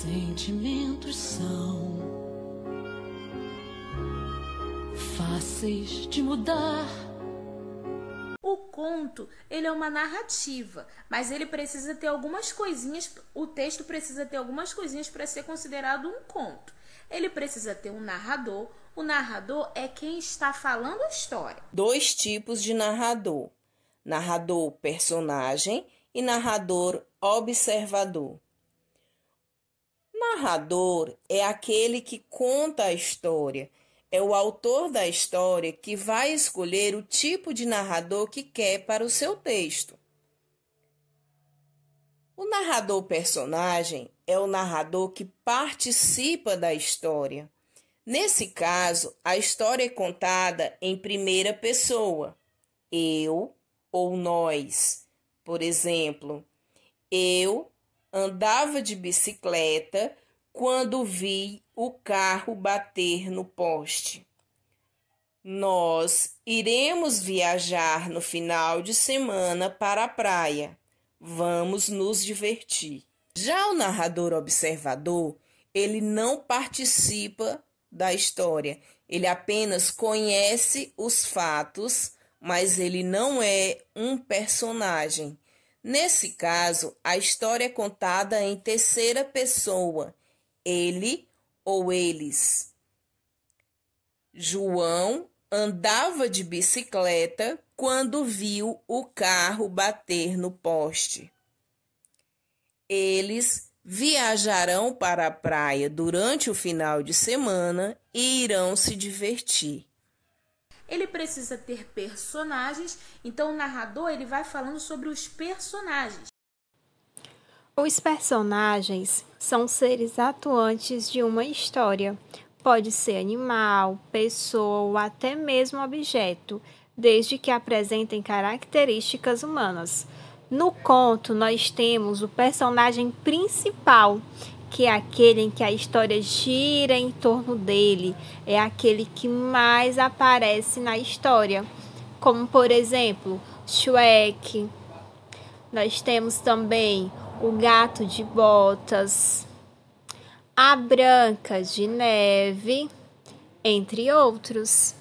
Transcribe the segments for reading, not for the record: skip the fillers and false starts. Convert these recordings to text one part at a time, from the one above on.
sentimentos são fáceis de mudar. O conto, ele é uma narrativa, mas ele precisa ter algumas coisinhas, o texto precisa ter algumas coisinhas para ser considerado um conto. Ele precisa ter um narrador. O narrador é quem está falando a história. Dois tipos de narrador: narrador personagem e narrador observador. Narrador é aquele que conta a história. É o autor da história que vai escolher o tipo de narrador que quer para o seu texto. O narrador personagem é o narrador que participa da história. Nesse caso, a história é contada em primeira pessoa, eu ou nós. Por exemplo, eu andava de bicicleta quando vi o carro bater no poste. Nós iremos viajar no final de semana para a praia. Vamos nos divertir. Já o narrador observador, ele não participa da história. Ele apenas conhece os fatos, mas ele não é um personagem. Nesse caso, a história é contada em terceira pessoa, ele ou eles. João andava de bicicleta quando viu o carro bater no poste. Eles viajarão para a praia durante o final de semana e irão se divertir. Ele precisa ter personagens, então o narrador ele vai falando sobre os personagens. Os personagens são seres atuantes de uma história. Pode ser animal, pessoa ou até mesmo objeto, desde que apresentem características humanas. No conto, nós temos o personagem principal, que é aquele em que a história gira em torno dele, é aquele que mais aparece na história, como por exemplo, Shrek. Nós temos também o Gato de Botas, a Branca de Neve, entre outros.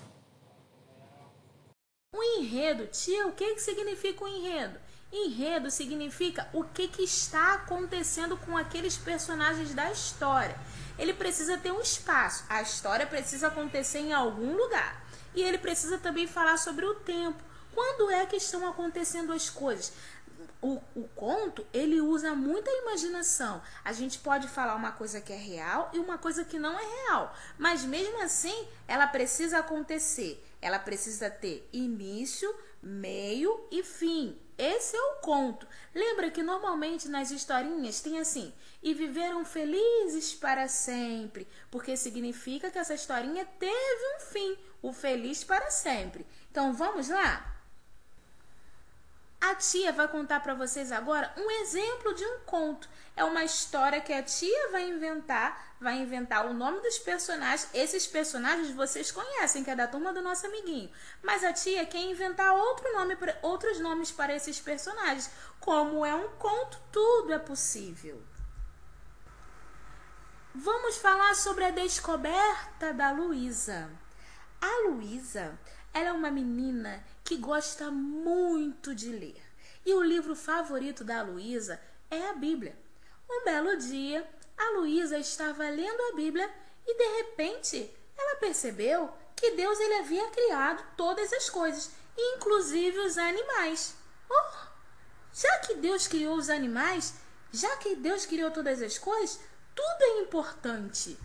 O enredo, tia, o que significa o enredo? Enredo significa o que está acontecendo com aqueles personagens da história. Ele precisa ter um espaço, a história precisa acontecer em algum lugar. E ele precisa também falar sobre o tempo. Quando é que estão acontecendo as coisas? O conto, ele usa muita imaginação. A gente pode falar uma coisa que é real e uma coisa que não é real. Mas mesmo assim, ela precisa acontecer. Ela precisa ter início, meio e fim. Esse é o conto. Lembra que normalmente nas historinhas tem assim: e viveram felizes para sempre, porque significa que essa historinha teve um fim, o feliz para sempre. Então vamos lá? A tia vai contar para vocês agora um exemplo de um conto. É uma história que a tia vai inventar o nome dos personagens. Esses personagens vocês conhecem, que é da turma do nosso amiguinho. Mas a tia quer inventar outros nomes para esses personagens. Como é um conto, tudo é possível. Vamos falar sobre a descoberta da Luísa. A Luísa, ela é uma menina que gosta muito de ler. E o livro favorito da Luísa é a Bíblia. Um belo dia, a Luísa estava lendo a Bíblia e, de repente, ela percebeu que Deus ele havia criado todas as coisas, inclusive os animais. Oh, já que Deus criou os animais, já que Deus criou todas as coisas, tudo é importante.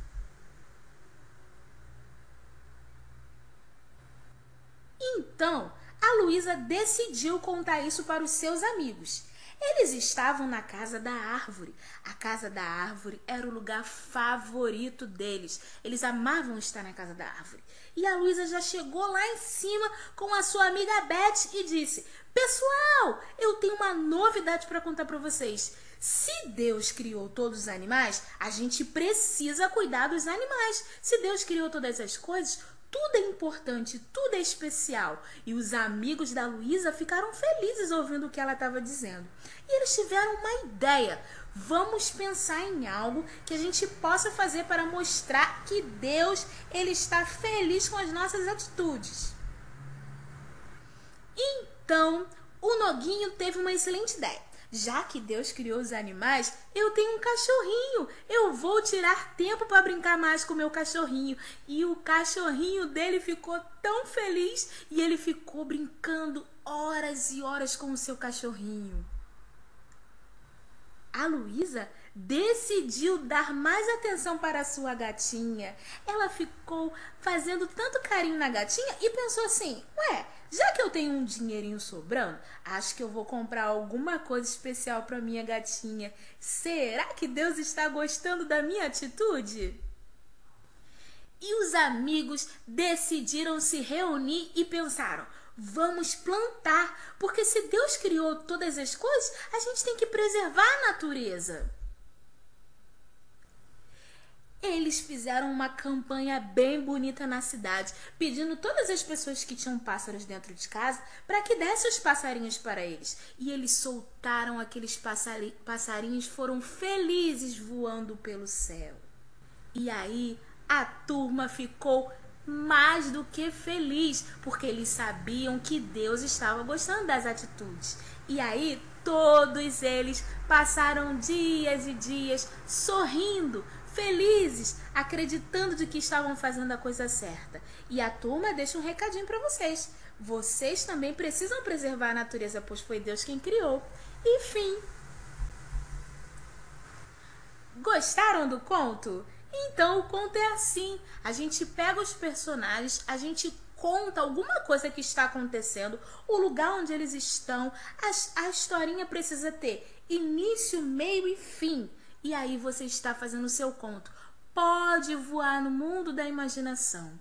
Então, a Luísa decidiu contar isso para os seus amigos. Eles estavam na casa da árvore. A casa da árvore era o lugar favorito deles. Eles amavam estar na casa da árvore. E a Luísa já chegou lá em cima com a sua amiga Beth e disse: pessoal, eu tenho uma novidade para contar para vocês. Se Deus criou todos os animais, a gente precisa cuidar dos animais. Se Deus criou todas as coisas, tudo é importante, tudo é especial. E os amigos da Luísa ficaram felizes ouvindo o que ela estava dizendo. E eles tiveram uma ideia. Vamos pensar em algo que a gente possa fazer para mostrar que Deus, ele está feliz com as nossas atitudes. Então, o Noguinho teve uma excelente ideia. Já que Deus criou os animais, eu tenho um cachorrinho. Eu vou tirar tempo para brincar mais com o meu cachorrinho. E o cachorrinho dele ficou tão feliz e ele ficou brincando horas e horas com o seu cachorrinho. A Luísa decidiu dar mais atenção para a sua gatinha. Ela ficou fazendo tanto carinho na gatinha e pensou assim: ué, já que eu tenho um dinheirinho sobrando, acho que eu vou comprar alguma coisa especial para minha gatinha. Será que Deus está gostando da minha atitude? E os amigos decidiram se reunir e pensaram: vamos plantar, porque se Deus criou todas as coisas, a gente tem que preservar a natureza. Eles fizeram uma campanha bem bonita na cidade, pedindo todas as pessoas que tinham pássaros dentro de casa para que dessem os passarinhos para eles. E eles soltaram aqueles passarinhos, foram felizes voando pelo céu. E aí a turma ficou mais do que feliz, porque eles sabiam que Deus estava gostando das atitudes. E aí todos eles passaram dias e dias sorrindo, felizes, acreditando de que estavam fazendo a coisa certa. E a turma deixa um recadinho para vocês. Vocês também precisam preservar a natureza, pois foi Deus quem criou. E fim. Gostaram do conto? Então o conto é assim. A gente pega os personagens, a gente conta alguma coisa que está acontecendo, o lugar onde eles estão. A historinha precisa ter início, meio e fim. E aí você está fazendo o seu conto. Pode voar no mundo da imaginação.